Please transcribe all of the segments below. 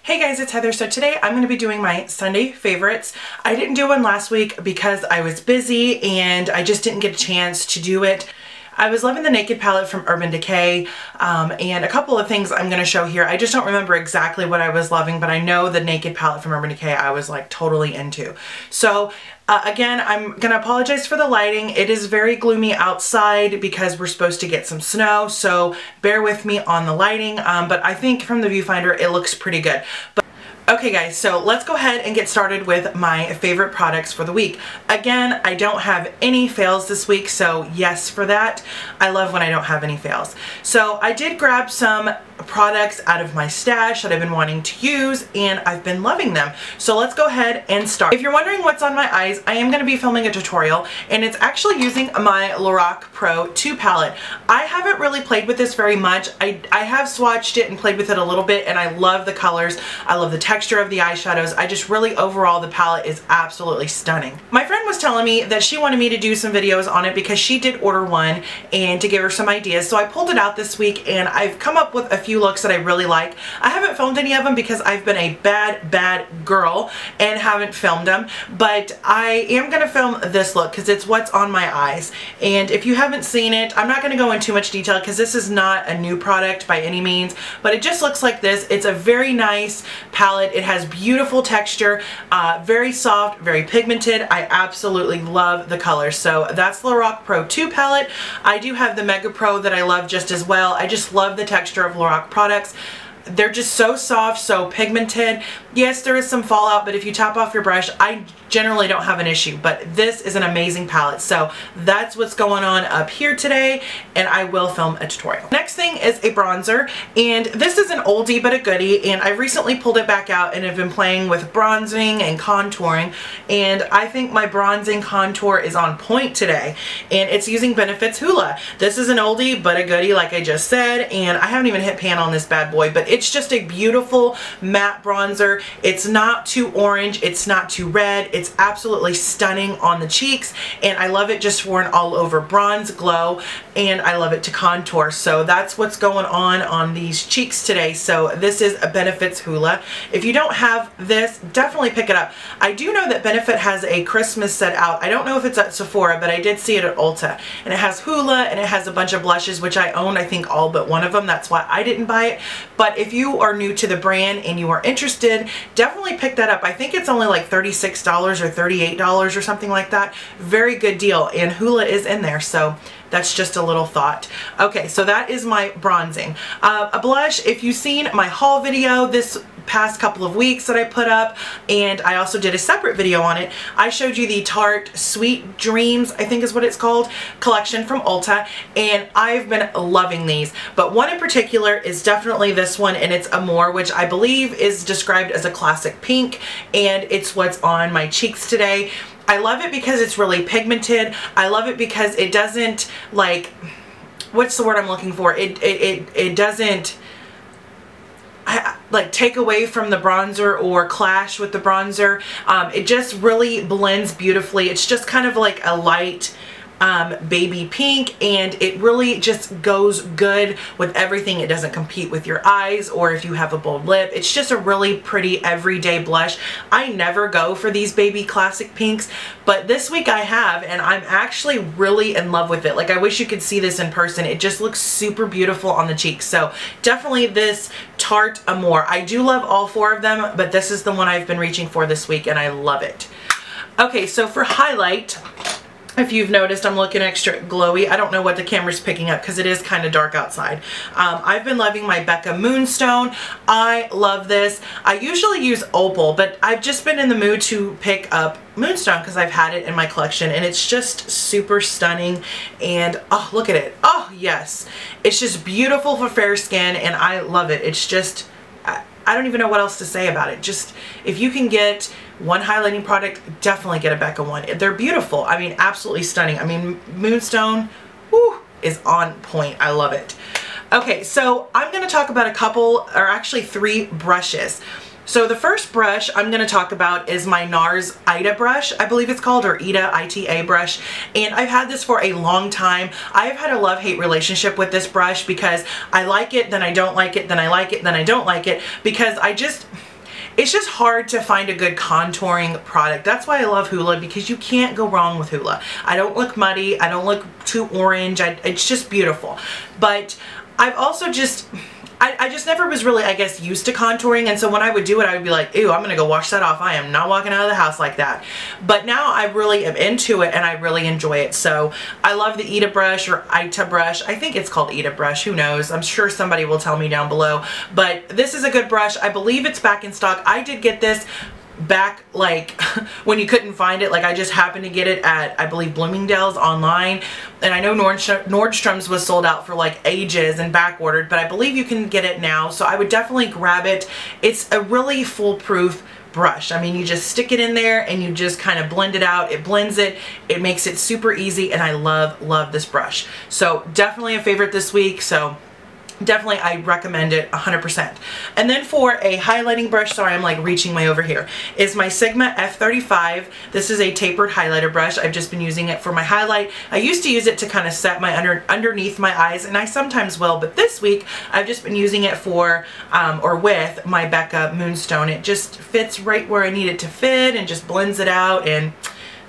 Hey guys, it's Heather. So today I'm going to be doing my Sunday favorites. I didn't do one last week because I was busy and I just didn't get a chance to do it. I was loving the Naked palette from Urban Decay and a couple of things I'm going to show here. I just don't remember exactly what I was loving, but I know the Naked palette from Urban Decay I was like totally into. So again, I'm going to apologize for the lighting. It is very gloomy outside because we're supposed to get some snow, so bear with me on the lighting, but I think from the viewfinder it looks pretty good. Okay guys, so let's go ahead and get started with my favorite products for the week. Again, I don't have any fails this week, so yes for that. I love when I don't have any fails. So I did grab some products out of my stash that I've been wanting to use and I've been loving them. So let's go ahead and start. If you're wondering what's on my eyes, I am going to be filming a tutorial and it's actually using my Lorac Pro 2 palette. I haven't really played with this very much. I have swatched it and played with it a little bit and I love the colors. I love the texture of the eyeshadows. I just really overall the palette is absolutely stunning. My friend was telling me that she wanted me to do some videos on it because she did order one and to give her some ideas. So I pulled it out this week and I've come up with a few looks that I really like. I haven't filmed any of them because I've been a bad girl and haven't filmed them, but I am going to film this look because it's what's on my eyes. And if you haven't seen it, I'm not going to go into too much detail because this is not a new product by any means, but it just looks like this. It's a very nice palette. It has beautiful texture, very soft, very pigmented. I absolutely love the colors. So that's the Lorac Pro 2 palette. I do have the Mega Pro that I love just as well. I just love the texture of Lorac products. They're just so soft, so pigmented. Yes, there is some fallout, but if you top off your brush, I generally don't have an issue, but this is an amazing palette. So that's what's going on up here today, and I will film a tutorial. Next thing is a bronzer, and this is an oldie but a goodie, and I've recently pulled it back out and have been playing with bronzing and contouring, and I think my bronzing contour is on point today, and it's using Benefit's Hoola. This is an oldie but a goodie, like I just said, and I haven't even hit pan on this bad boy, but it's just a beautiful matte bronzer. It's not too orange, it's not too red, it's absolutely stunning on the cheeks, and I love it just for an all over bronze glow, and I love it to contour. So that's what's going on these cheeks today. So this is a Benefit's Hoola. If you don't have this, definitely pick it up. I do know that Benefit has a Christmas set out. I don't know if it's at Sephora, but I did see it at Ulta, and it has Hoola and it has a bunch of blushes, which I own, I think all but one of them. That's why I didn't buy it. But if you are new to the brand and you are interested, definitely pick that up. I think it's only like $36 or $38 or something like that. Very good deal, and Hoola is in there, so that's just a little thought. Okay, so that is my bronzing. A blush, if you've seen my haul video this past couple of weeks that I put up, and I also did a separate video on it, I showed you the Tarte Sweet Dreams, I think is what it's called, collection from Ulta, and I've been loving these. But one in particular is definitely this one, and it's Amour, which I believe is described as a classic pink, and it's what's on my cheeks today. I love it because it's really pigmented. I love it because it doesn't, like, what's the word I'm looking for? It doesn't like take away from the bronzer or clash with the bronzer. It just really blends beautifully. It's just kind of like a light baby pink, and it really just goes good with everything. It doesn't compete with your eyes or if you have a bold lip. It's just a really pretty everyday blush. I never go for these baby classic pinks, but this week I have, and I'm actually really in love with it. Like, I wish you could see this in person. It just looks super beautiful on the cheeks. So definitely this Tarte Amour. I do love all four of them, but this is the one I've been reaching for this week and I love it. Okay, so for highlight, if you've noticed, I'm looking extra glowy. I don't know what the camera's picking up because it is kind of dark outside. I've been loving my Becca Moonstone. I love this. I usually use Opal, but I've just been in the mood to pick up Moonstone because I've had it in my collection, and it's just super stunning. And oh, look at it. Oh yes, it's just beautiful for fair skin, and I love it. It's just, I don't even know what else to say about it. Just, if you can get one highlighting product, definitely get a Becca one. They're beautiful. I mean, absolutely stunning. I mean, Moonstone, whew, is on point. I love it. Okay, so I'm going to talk about a couple, or actually 3 brushes. So the first brush I'm going to talk about is my Nars Ita Brush, I believe it's called, or Ita, I-T-A brush. And I've had this for a long time. I've had a love-hate relationship with this brush because I like it, then I don't like it, then I like it, then I don't like it, because it's just hard to find a good contouring product. That's why I love Hoola, because you can't go wrong with Hoola. I don't look muddy, I don't look too orange, it's just beautiful. But I've also just, I just never was really, I guess, used to contouring, and so when I would do it, I would be like, ew, I'm gonna go wash that off. I am not walking out of the house like that. But now I really am into it and I really enjoy it. So I love the Ita brush, or Ita Brush. I think it's called Ita Brush, who knows? I'm sure somebody will tell me down below. But this is a good brush. I believe it's back in stock. I did get this back like when you couldn't find it. Like I just happened to get it at, I believe, Bloomingdale's online, and I know Nordstrom's was sold out for like ages and back ordered, but I believe you can get it now, so I would definitely grab it. It's a really foolproof brush. I mean, you just stick it in there and you just kind of blend it out. It blends it, it makes it super easy, and I love this brush. So definitely a favorite this week. So definitely I recommend it 100%. And then for a highlighting brush, sorry, I'm like reaching way over here, is my Sigma F35. This is a tapered highlighter brush. I've just been using it for my highlight. I used to use it to kind of set my underneath my eyes, and I sometimes will, but this week I've just been using it for or with my Becca Moonstone. It just fits right where I need it to fit and just blends it out, and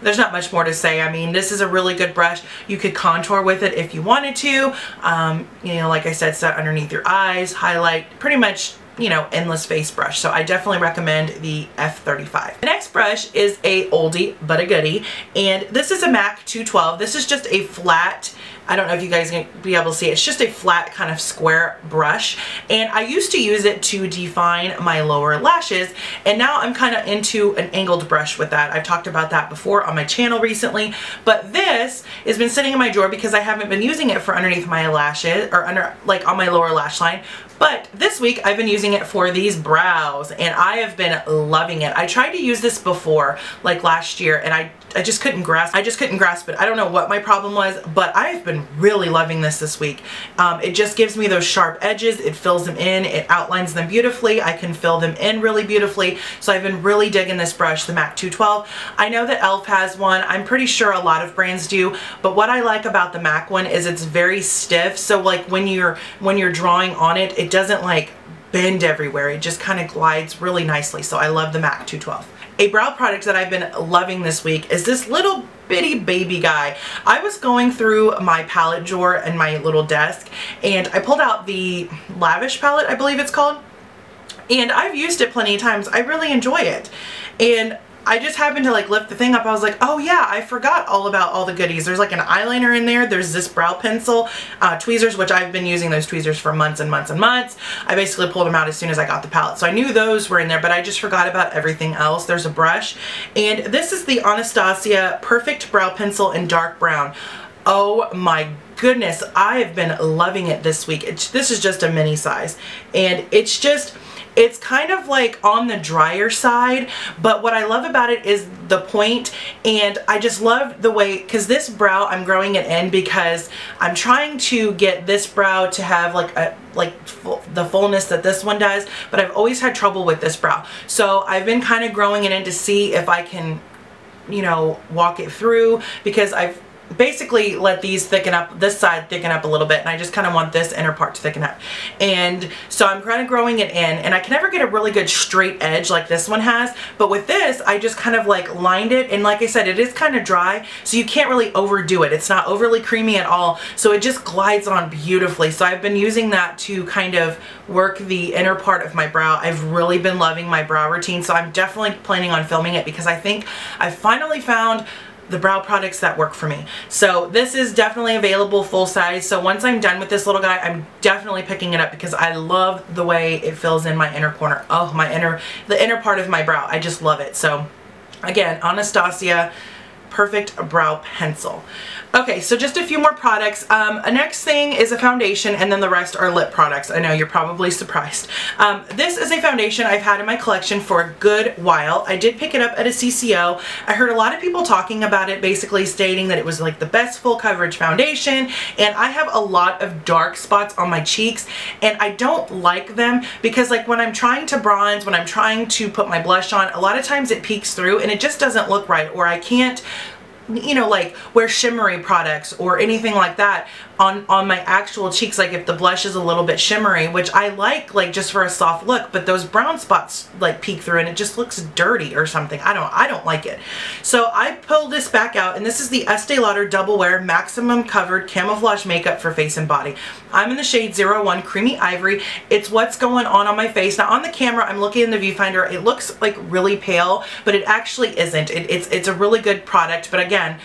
there's not much more to say. I mean, this is a really good brush. You could contour with it if you wanted to. You know, like I said, set underneath your eyes, highlight, pretty much, you know, endless face brush. So I definitely recommend the F35. The next brush is a oldie but a goodie, and this is a MAC 212. This is just a flat, I don't know if you guys can be able to see it. It's just a flat kind of square brush, and I used to use it to define my lower lashes, and now I'm kind of into an angled brush with that. I've talked about that before on my channel recently, but this has been sitting in my drawer because I haven't been using it for underneath my lashes, or under, like on my lower lash line. But this week I've been using it for these brows, and I have been loving it. I tried to use this before, like last year, and I just couldn't grasp it. I don't know what my problem was, but I've been really loving this week. It just gives me those sharp edges. It fills them in. It outlines them beautifully. I can fill them in really beautifully. So I've been really digging this brush, the MAC 212. I know that e.l.f. has one. I'm pretty sure a lot of brands do, but what I like about the MAC one is it's very stiff. So like when you're drawing on it, it doesn't like bend everywhere. It just kind of glides really nicely. So I love the MAC 212. A brow product that I've been loving this week is this little bitty baby guy. I was going through my palette drawer in my little desk, and I pulled out the Lavish palette, I believe it's called, and I've used it plenty of times. I really enjoy it, and I just happened to like lift the thing up. I was like, oh yeah, I forgot all about all the goodies. There's like an eyeliner in there. There's this brow pencil, tweezers, which I've been using those tweezers for months and months and months. I basically pulled them out as soon as I got the palette. So I knew those were in there, but I just forgot about everything else. There's a brush, and this is the Anastasia Perfect Brow Pencil in dark brown. Oh my goodness, I have been loving it this week. This is just a mini size, and it's kind of like on the drier side, but what I love about it is the point, and I just love the way, because this brow I'm growing it in because I'm trying to get this brow to have like the fullness that this one does, but I've always had trouble with this brow. So I've been kind of growing it in to see if I can, you know, walk it through, because I've basically let these thicken up, this side thicken up a little bit, and I just kind of want this inner part to thicken up. And so I'm kind of growing it in, and I can never get a really good straight edge like this one has, but with this I just kind of like lined it, and like I said, it is kind of dry, so you can't really overdo it. It's not overly creamy at all, so it just glides on beautifully. So I've been using that to kind of work the inner part of my brow. I've really been loving my brow routine, so I'm definitely planning on filming it because I think I finally found the brow products that work for me. So this is definitely available full size. So once I'm done with this little guy, I'm definitely picking it up because I love the way it fills in my inner corner. Oh, the inner part of my brow. I just love it. So again, Anastasia Perfect Brow Pencil. Okay, so just a few more products. Next thing is a foundation, and then the rest are lip products. I know you're probably surprised. This is a foundation I've had in my collection for a good while. I did pick it up at a CCO. I heard a lot of people talking about it, basically stating that it was like the best full coverage foundation, and I have a lot of dark spots on my cheeks, and I don't like them because like when I'm trying to bronze, when I'm trying to put my blush on, a lot of times it peeks through and it just doesn't look right, or I can't, you know, like wear shimmery products or anything like that on my actual cheeks, like if the blush is a little bit shimmery, which I like just for a soft look, but those brown spots like peek through and it just looks dirty or something. I don't like it. So I pulled this back out, and this is the Estée Lauder Double Wear Maximum Covered Camouflage Makeup for Face and Body. I'm in the shade 01 Creamy Ivory. It's what's going on my face. Now on the camera, I'm looking in the viewfinder, it looks like really pale, but it actually isn't. It's a really good product, but again,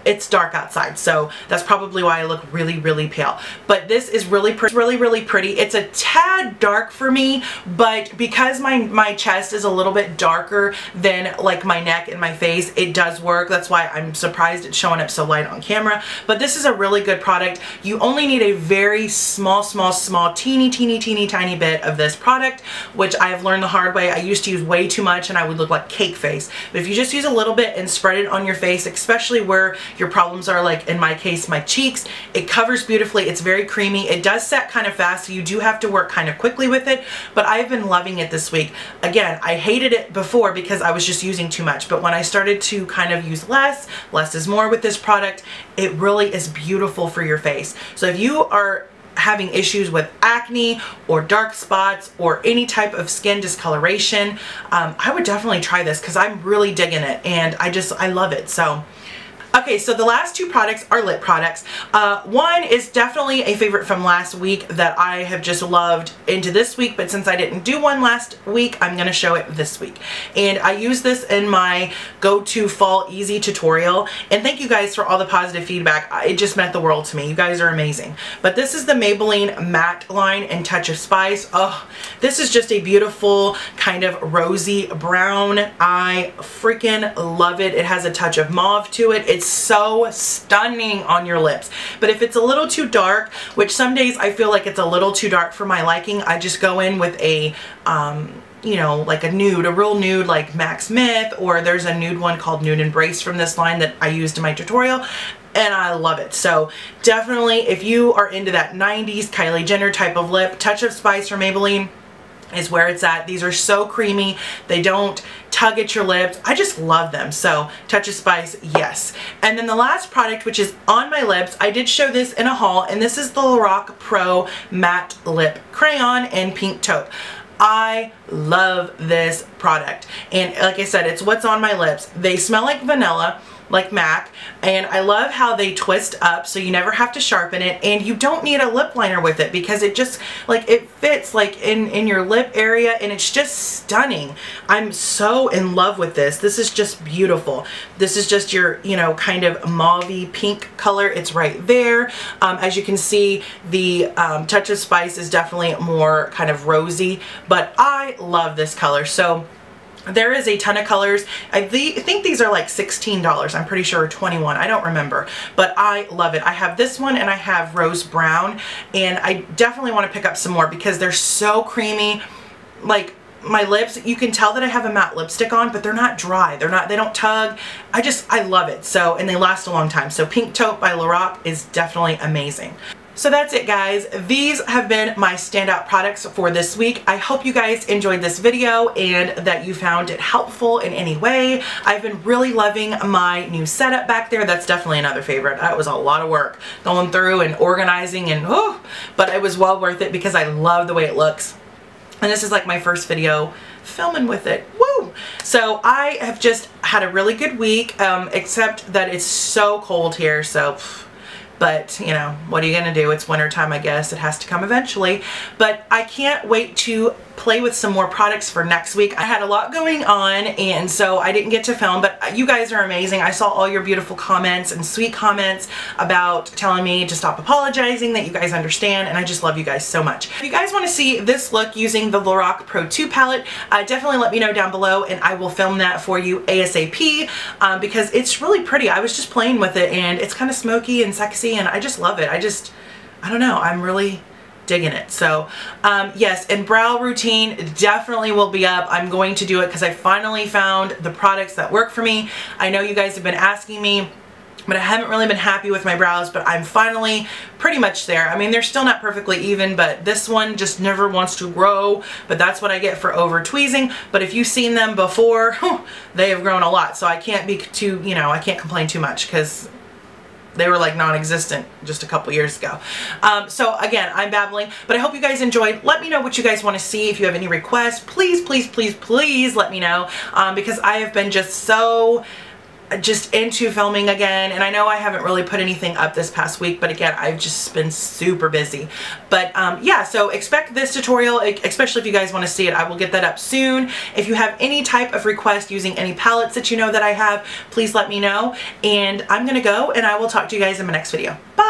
it's dark outside, so that's probably why I look really, really pale. But this is really pretty. It's a tad dark for me, but because my chest is a little bit darker than like my neck and my face, it does work. That's why I'm surprised it's showing up so light on camera. But this is a really good product. You only need a very small, teeny tiny bit of this product, which I have learned the hard way. I used to use way too much and I would look like cake face. But if you just use a little bit and spread it on your face, especially where your problems are, like in my case, my cheeks, it covers beautifully. It's very creamy. It does set kind of fast, so you do have to work kind of quickly with it, but I've been loving it this week. Again, I hated it before because I was just using too much, but when I started to kind of use less is more with this product, it really is beautiful for your face. So if you are having issues with acne or dark spots or any type of skin discoloration, I would definitely try this because I'm really digging it, and I love it. So okay, so the last two products are lip products. One is definitely a favorite from last week that I have just loved into this week, but since I didn't do one last week, I'm going to show it this week. And I use this in my go-to fall easy tutorial, and thank you guys for all the positive feedback. It just meant the world to me. You guys are amazing. But this is the Maybelline Matte Line and Touch of Spice. Oh, this is just a beautiful kind of rosy brown. I freaking love it. It has a touch of mauve to it. It's so stunning on your lips. But if it's a little too dark, which some days I feel like it's a little too dark for my liking, I just go in with a you know, like a nude, a real nude like Max Smith, or there's a nude one called Nude Embrace from this line that I used in my tutorial, and I love it. So definitely, if you are into that 90s Kylie Jenner type of lip, Touch of Spice from Maybelline is where it's at. These are so creamy. They don't tug at your lips. I just love them. So Touch of Spice, yes. And then the last product, which is on my lips, I did show this in a haul, and this is the Lorac Pro Matte Lip Crayon in Pink Taupe. I love this product, and like I said, it's what's on my lips. They smell like vanilla, like MAC, and I love how they twist up so you never have to sharpen it, and you don't need a lip liner with it because it just like it fits like in your lip area, and it's just stunning. I'm so in love with this. This is just beautiful. This is just your, you know, kind of mauvey pink color. It's right there. As you can see, the Touch of Spice is definitely more kind of rosy, but I love this color. So there is a ton of colors. I think these are like $16. I'm pretty sure, or 21. I don't remember, but I love it. I have this one and I have Rose Brown, and I definitely want to pick up some more because they're so creamy. Like my lips, you can tell that I have a matte lipstick on, but they're not dry. They don't tug. I love it. So, and they last a long time. So Pink Taupe by Lorac is definitely amazing. So that's it, guys. These have been my standout products for this week. I hope you guys enjoyed this video and that you found it helpful in any way. I've been really loving my new setup back there. That's definitely another favorite. That was a lot of work going through and organizing, and but it was well worth it because I love the way it looks. And this is like my first video filming with it. Woo! So I have just had a really good week, except that it's so cold here, so but, you know, what are you going to do? It's wintertime, I guess. It has to come eventually. But I can't wait to play with some more products for next week. I had a lot going on, and so I didn't get to film, but you guys are amazing. I saw all your beautiful comments and sweet comments about telling me to stop apologizing, that you guys understand, and I just love you guys so much. If you guys want to see this look using the Lorac Pro 2 palette, definitely let me know down below, and I will film that for you ASAP, because it's really pretty. I was just playing with it, and it's kind of smoky and sexy, and I just love it. I don't know, I'm really digging it. So yes, and brow routine definitely will be up. I'm going to do it because I finally found the products that work for me. I know you guys have been asking me, but I haven't really been happy with my brows, but I'm finally pretty much there. I mean, they're still not perfectly even, but this one just never wants to grow, but that's what I get for over tweezing. But if you've seen them before, they have grown a lot, so I can't be too, you know, I can't complain too much because they were like non-existent just a couple years ago. So again, I'm babbling, but I hope you guys enjoyed. Let me know what you guys want to see. If you have any requests, please, please, please, please let me know, because I have been just into filming again, and I know I haven't really put anything up this past week, but again, I've just been super busy. But yeah, so expect this tutorial, especially if you guys want to see it. I will get that up soon. If you have any type of request using any palettes that you know that I have, please let me know. And I'm gonna go, and I will talk to you guys in my next video. Bye!